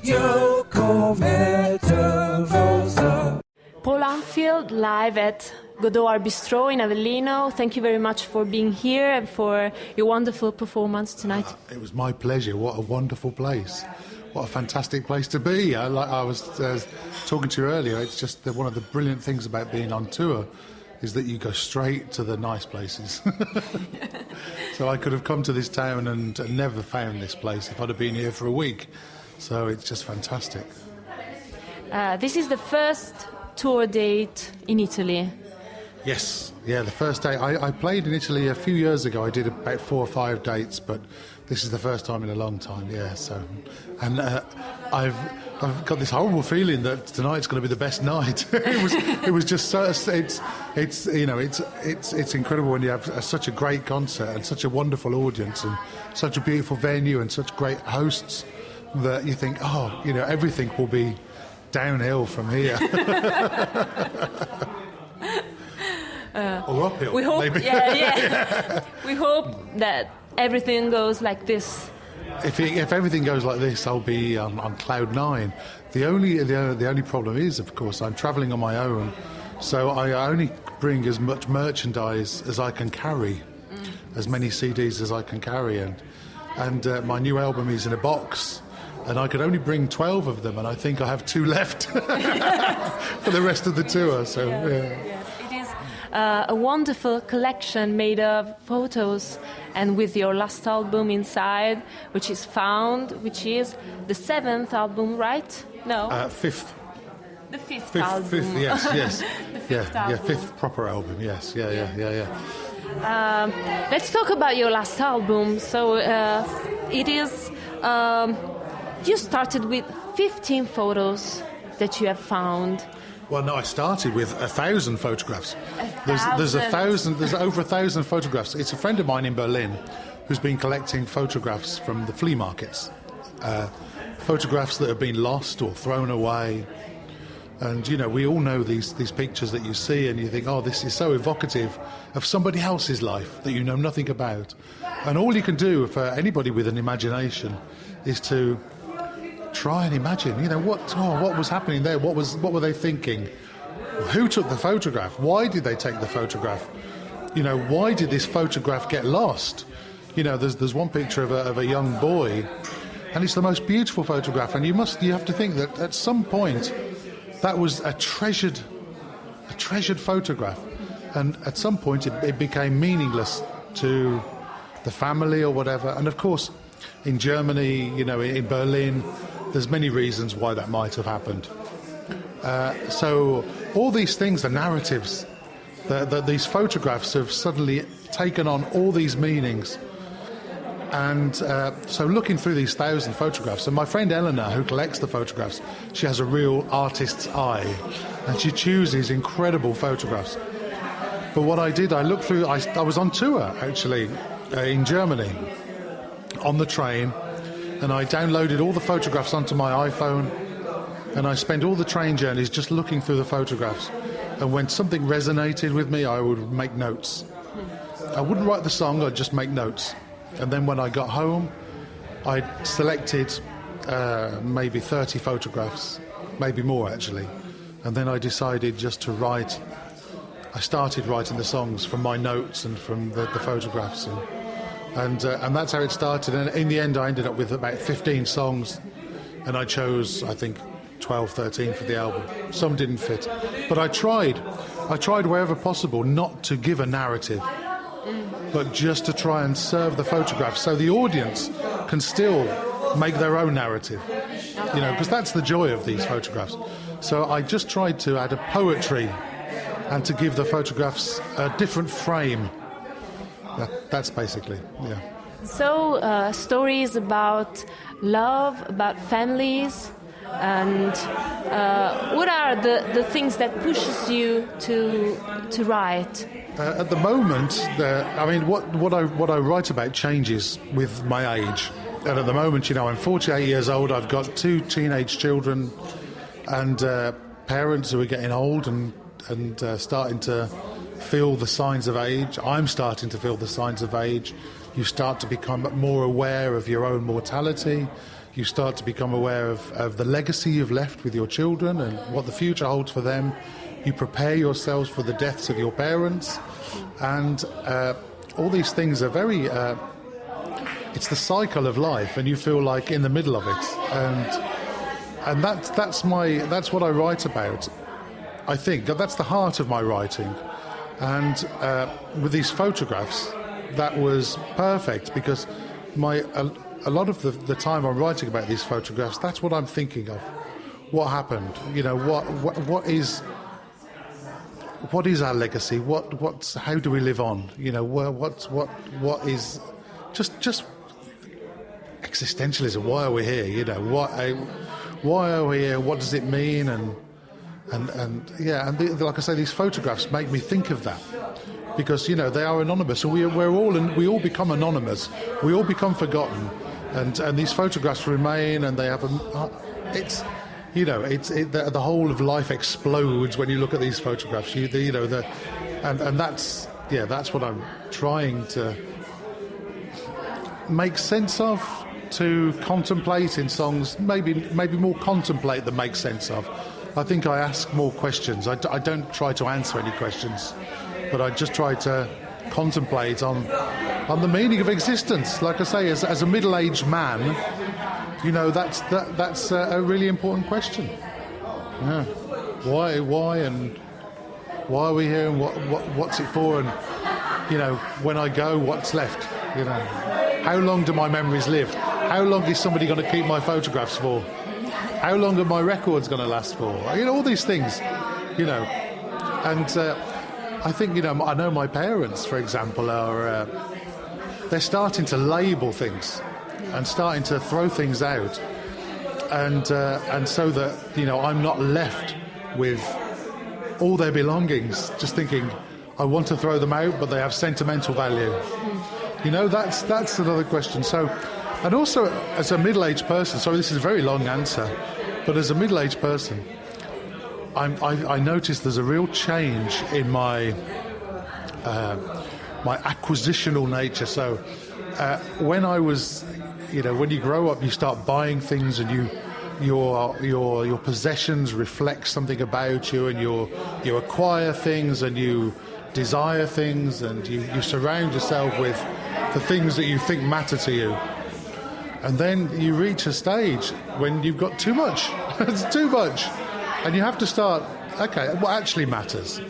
Radio come Tervosa. Paul Armfield live at Godot Bistro in Avellino. Thank you very much for being here and for your wonderful performance tonight. It was my pleasure. What a wonderful place. What a fantastic place to be. Like I was talking to you earlier, it's just one of the brilliant things about being on tour is that you go straight to the nice places. So I could have come to this town and never found this place if I'd have been here for a week. So it's just fantastic. This is the first tour date in Italy. Yes, yeah, the first day. I played in Italy a few years ago. I did about 4 or 5 dates, but this is the first time in a long time, yeah. So, and I've got this horrible feeling that tonight's going to be the best night. it was just so it's incredible when you have such a great concert and such a wonderful audience and such a beautiful venue and such great hosts that you think, everything will be downhill from here. Or uphill, we hope, maybe. Yeah. We hope that everything goes like this. If everything goes like this, I'll be on cloud 9. The only problem is, of course, I'm travelling on my own, so I only bring as much merchandise as I can carry, as many CDs as I can carry, and my new album is in a box, and I could only bring 12 of them, and I think I have 2 left for the rest of the tour. So yeah. A wonderful collection made of photos and with your last album inside, which is the 7th album, right? No? 5th. The 5th album. 5th, yes. The 5th album. 5th proper album, yes. Yeah. Let's talk about your last album. So it is, you started with 15 photos that you have found. Well, no, I started with 1,000 photographs. There's over 1,000 photographs. It's a friend of mine in Berlin who's been collecting photographs from the flea markets, photographs that have been lost or thrown away. And we all know these pictures that you see, and you think, oh, this is so evocative of somebody else's life that you know nothing about. And all you can do for anybody with an imagination is to try and imagine, what was happening there? What were they thinking? Who took the photograph? Why did they take the photograph? Why did this photograph get lost? There's one picture of a young boy, and it's the most beautiful photograph. And you have to think that at some point that was a treasured photograph, and at some point it became meaningless to the family or whatever. And of course, in Germany, in Berlin, there's many reasons why that might have happened. So all these things are narratives. That these photographs have suddenly taken on all these meanings. And so looking through these 1,000 photographs, and my friend Eleanor, who collects the photographs, she has a real artist's eye, and she chooses incredible photographs. But what I did, I looked through, I was on tour, actually, in Germany, on the train, and I downloaded all the photographs onto my iPhone, and I spent all the train journeys just looking through the photographs. And when something resonated with me, I would make notes. I wouldn't write the song, I'd just make notes. And then when I got home, I selected maybe 30 photographs, maybe more actually. And then I decided just to write. I started writing the songs from my notes and from the photographs. And that's how it started. And in the end, I ended up with about 15 songs. And I chose, I think, 12, 13 for the album. Some didn't fit. But I tried wherever possible not to give a narrative, but just to try and serve the photographs so the audience can still make their own narrative. Because that's the joy of these photographs. So I just tried to add a poetry and to give the photographs a different frame. That's basically, yeah. So stories about love, about families, and what are the things that pushes you to write? At the moment, what I write about changes with my age. And at the moment, I'm 48 years old. I've got 2 teenage children, and parents who are getting old and starting to feel the signs of age. I'm starting to feel the signs of age. You start to become more aware of your own mortality. You start to become aware of the legacy you've left with your children and what the future holds for them. You prepare yourselves for the deaths of your parents, and all these things are very. It's the cycle of life, and you feel like in the middle of it, and that's what I write about. I think that's the heart of my writing, and with these photographs, that was perfect because a lot of the time I'm writing about these photographs, that's what I'm thinking of. What happened? You know, what is our legacy? How do we live on? You know, what is just existentialism? Why are we here? You know, why are we here? What does it mean? And like I say, these photographs make me think of that. Because, you know, they are anonymous, and we all become anonymous. We all become forgotten, and these photographs remain, and they have the whole of life explodes when you look at these photographs. That's what I'm trying to make sense of, to contemplate in songs. Maybe more contemplate than make sense of. I think I ask more questions. I don't try to answer any questions, but I just try to contemplate on the meaning of existence. Like I say, as a middle-aged man, you know, that's a really important question. Yeah. Why and why are we here, and what's it for, and, you know, when I go, what's left? You know, how long do my memories live? How long is somebody going to keep my photographs for? How long are my records going to last for? You know, all these things, you know, and I think, you know, I know my parents, for example, are they're starting to label things and starting to throw things out, and so that, you know, I'm not left with all their belongings, just thinking I want to throw them out, but they have sentimental value. You know, that's another question. So, and also as a middle-aged person, sorry, this is a very long answer, but as a middle-aged person, I noticed there's a real change in my acquisitional nature. So when I was, you know, when you grow up, you start buying things, and your possessions reflect something about you, and you acquire things, and you desire things, and you surround yourself with the things that you think matter to you. And then you reach a stage when you've got too much. It's too much. And you have to start, okay, what actually matters?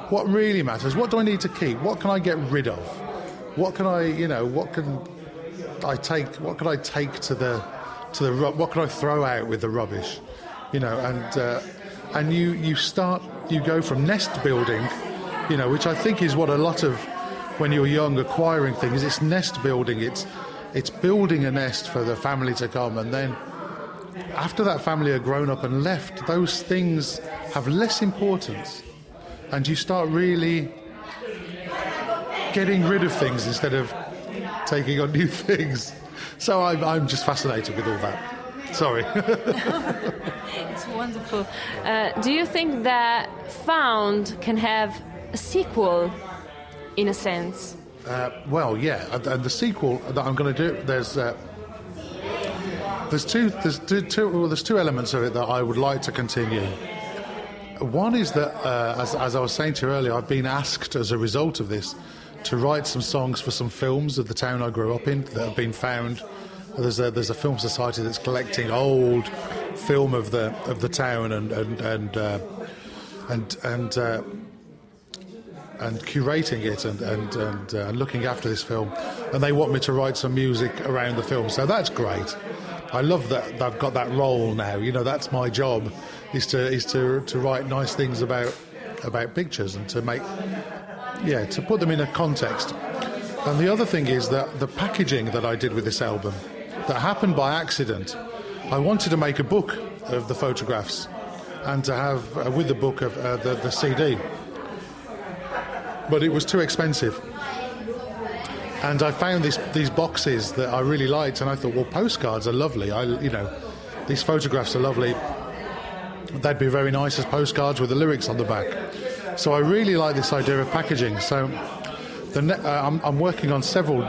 What really matters? What do I need to keep? What can I get rid of? What can I take to the what can I throw out with the rubbish? You know, and you go from nest building, you know, which I think is what a lot of, when you're young, acquiring things, it's nest building, it's building a nest for the family to come, and then after that family are grown up and left, those things have less importance, and you start really getting rid of things instead of taking on new things. So I'm just fascinated with all that. Sorry. It's wonderful. Do you think that Found can have a sequel, in a sense? Well, yeah, and the sequel that I'm going to do, there's two elements of it that I would like to continue. One is that, as I was saying to you earlier, I've been asked as a result of this to write some songs for some films of the town I grew up in that have been found. There's a film society that's collecting old film of the town and curating it and looking after this film, and they want me to write some music around the film. So that's great. I love that I've got that role now. You know, that's my job, is to write nice things about pictures and to put them in a context. And the other thing is that the packaging that I did with this album, that happened by accident. I wanted to make a book of the photographs and to have with the book of the CD. But it was too expensive, and I found these boxes that I really liked, and I thought, well, postcards are lovely. These photographs are lovely. They'd be very nice as postcards with the lyrics on the back. So I really like this idea of packaging. So I'm working on several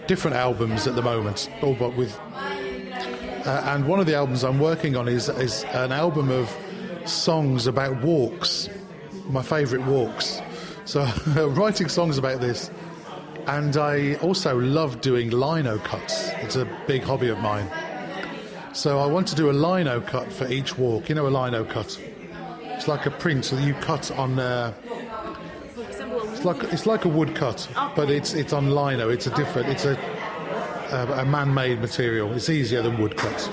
different albums at the moment, all but with And one of the albums I'm working on is an album of songs about walks, my favourite walks. So writing songs about this. And I also love doing lino cuts. It's a big hobby of mine. So I want to do a lino cut for each walk. You know a lino cut? It's like a print that you cut on... It's like a wood cut, but it's on lino. It's a man-made material. It's easier than wood cuts.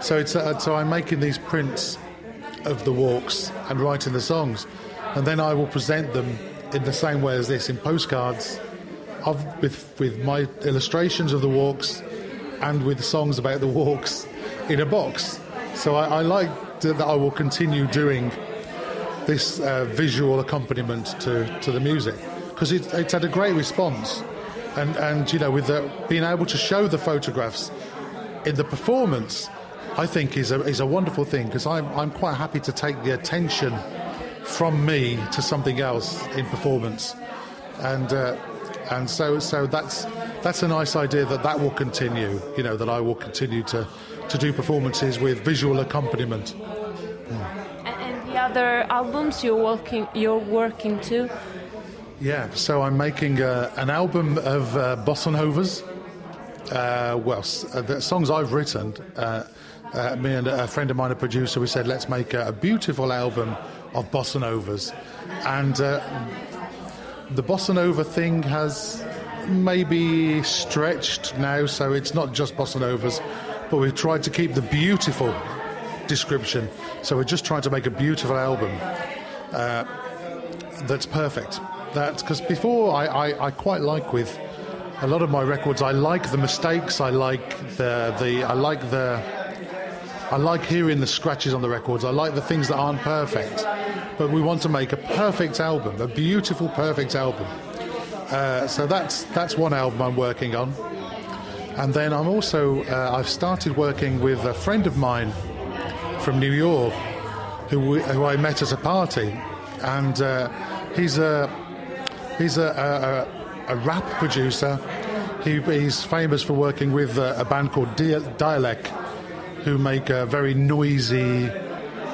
So so I'm making these prints of the walks and writing the songs, and then I will present them in the same way as this, in postcards, with my illustrations of the walks, and with songs about the walks in a box. So I like that I will continue doing this visual accompaniment to the music, because it's had a great response, and you know, with being able to show the photographs in the performance, I think is a wonderful thing, because I'm quite happy to take the attention from me to something else in performance, and so that's a nice idea that will continue. You know, that I will continue to do performances with visual accompaniment. And the other albums you're working to? Yeah, so I'm making an album of bossa novas. The songs I've written. Me and a friend of mine, a producer, we said, let's make a beautiful album of bossa novas. And the bossa nova thing has maybe stretched now, so it's not just bossa novas, but we've tried to keep the beautiful description. So we're just trying to make a beautiful album that's perfect. Because before, I quite like with a lot of my records, I like the mistakes, I like I like hearing the scratches on the records. I like the things that aren't perfect. But we want to make a perfect album, a beautiful, perfect album. So that's one album I'm working on. And then I'm also, I've started working with a friend of mine from New York who I met at a party. And he's a rap producer. He's famous for working with a band called Dialect, who make a very noisy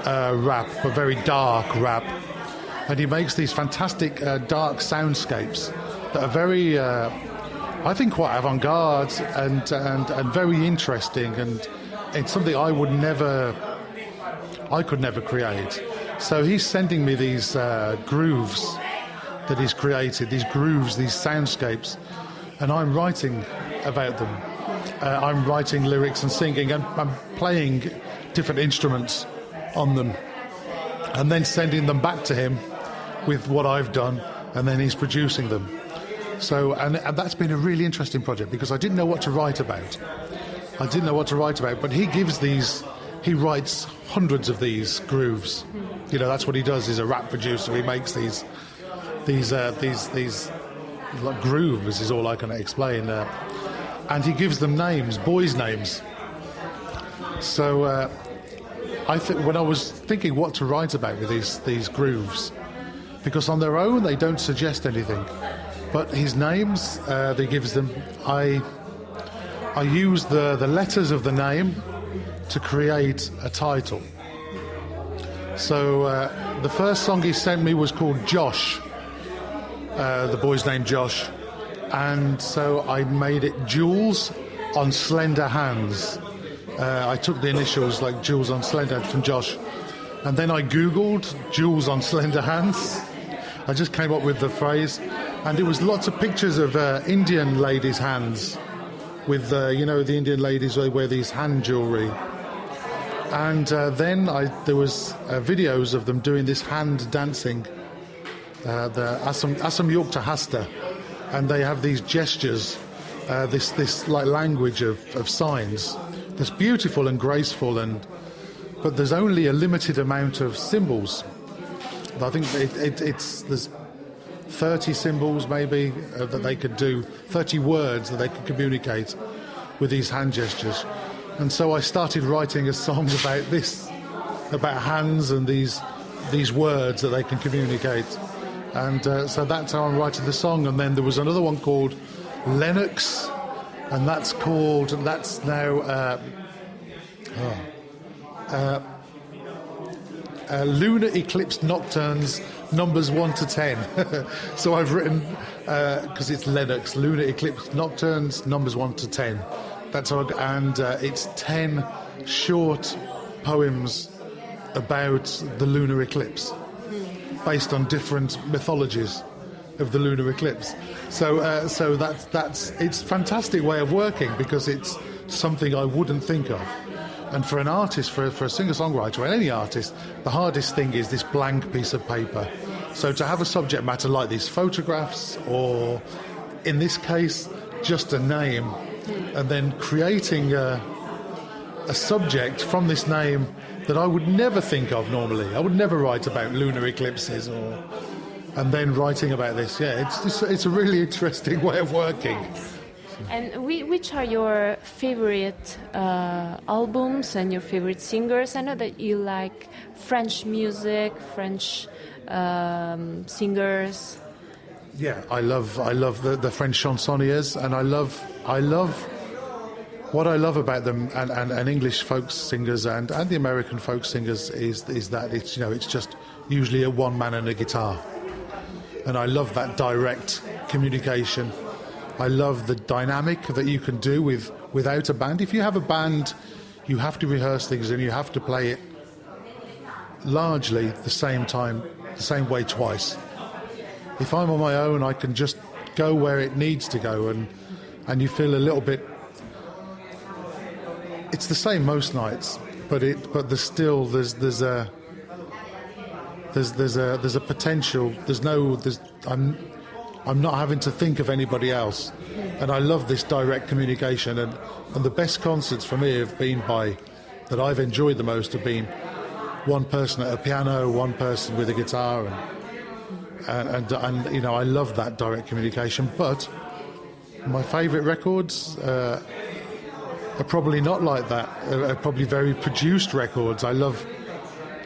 rap, a very dark rap. And he makes these fantastic dark soundscapes that are very, I think, quite avant-garde and very interesting. And it's something I could never create. So he's sending me these grooves that he's created, these grooves, these soundscapes, and I'm writing about them. I'm writing lyrics and singing, and I'm playing different instruments on them, and then sending them back to him with what I've done, and then he's producing them. So, and that's been a really interesting project, because I didn't know what to write about. But he writes hundreds of these grooves. You know, that's what he does. He's a rap producer. He makes these like grooves, is all I can explain. And he gives them names, boys' names. So I think when I was thinking what to write about with these grooves, because on their own they don't suggest anything, but his names, he gives them. I use the letters of the name to create a title. So the first song he sent me was called Josh, the boy's name Josh, and so I made it Jules on Slender Hands. I took the initials like Jules on Slender from Josh, and then I googled Jules on Slender Hands. I just came up with the phrase, and it was lots of pictures of Indian ladies' hands with, you know, the Indian ladies, they wear these hand jewellery. And then there was videos of them doing this hand dancing, the Asam Yukta Hasta, and they have these gestures, this like language of signs that's beautiful and graceful, but there's only a limited amount of symbols. I think there's 30 symbols maybe that they could do, 30 words that they could communicate with these hand gestures. And so I started writing a song about this, about hands and these words that they can communicate. And so that's how I'm writing the song. And then there was another one called Lennox, and that's now Lunar eclipse nocturnes, numbers 1 to 10. So I've written, because it's Lennox, lunar eclipse nocturnes, numbers 1 to 10. That's how, and it's 10 short poems about the lunar eclipse, based on different mythologies of the lunar eclipse. So that's it's a fantastic way of working, because it's something I wouldn't think of. And for an artist, for a singer-songwriter, or any artist, the hardest thing is this blank piece of paper. So to have a subject matter like these photographs, or in this case, just a name, and then creating a subject from this name that I would never think of normally. I would never write about lunar eclipses, and then writing about this. Yeah, it's a really interesting way of working. And which are your favorite albums and your favorite singers? I know that you like French music, French singers. Yeah, I love the French chansonniers, and I love what I love about them, and English folk singers and the American folk singers is that it's just usually a one man and a guitar, and I love that direct communication. I love the dynamic that you can do without a band. If you have a band, you have to rehearse things and you have to play it largely the same time, the same way twice. If I'm on my own, I can just go where it needs to go, and you feel a little bit. It's the same most nights, but there's a potential. I'm not having to think of anybody else, and I love this direct communication. And the best concerts for me have been that I've enjoyed the most have been one person at a piano, one person with a guitar, and I love that direct communication. But my favourite records are probably not like that. Are probably very produced records. I love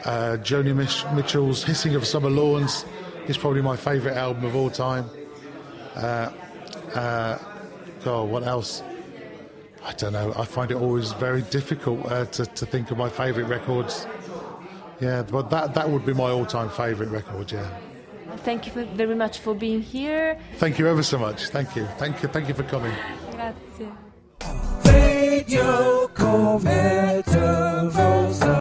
Joni Mitchell's "Hissing of Summer Lawns" is probably my favourite album of all time. What else? I don't know. I find it always very difficult to think of my favourite records. Yeah, but that would be my all-time favourite record. Yeah. Thank you very much for being here. Thank you ever so much. Thank you for coming. Grazie. Radio Cometa.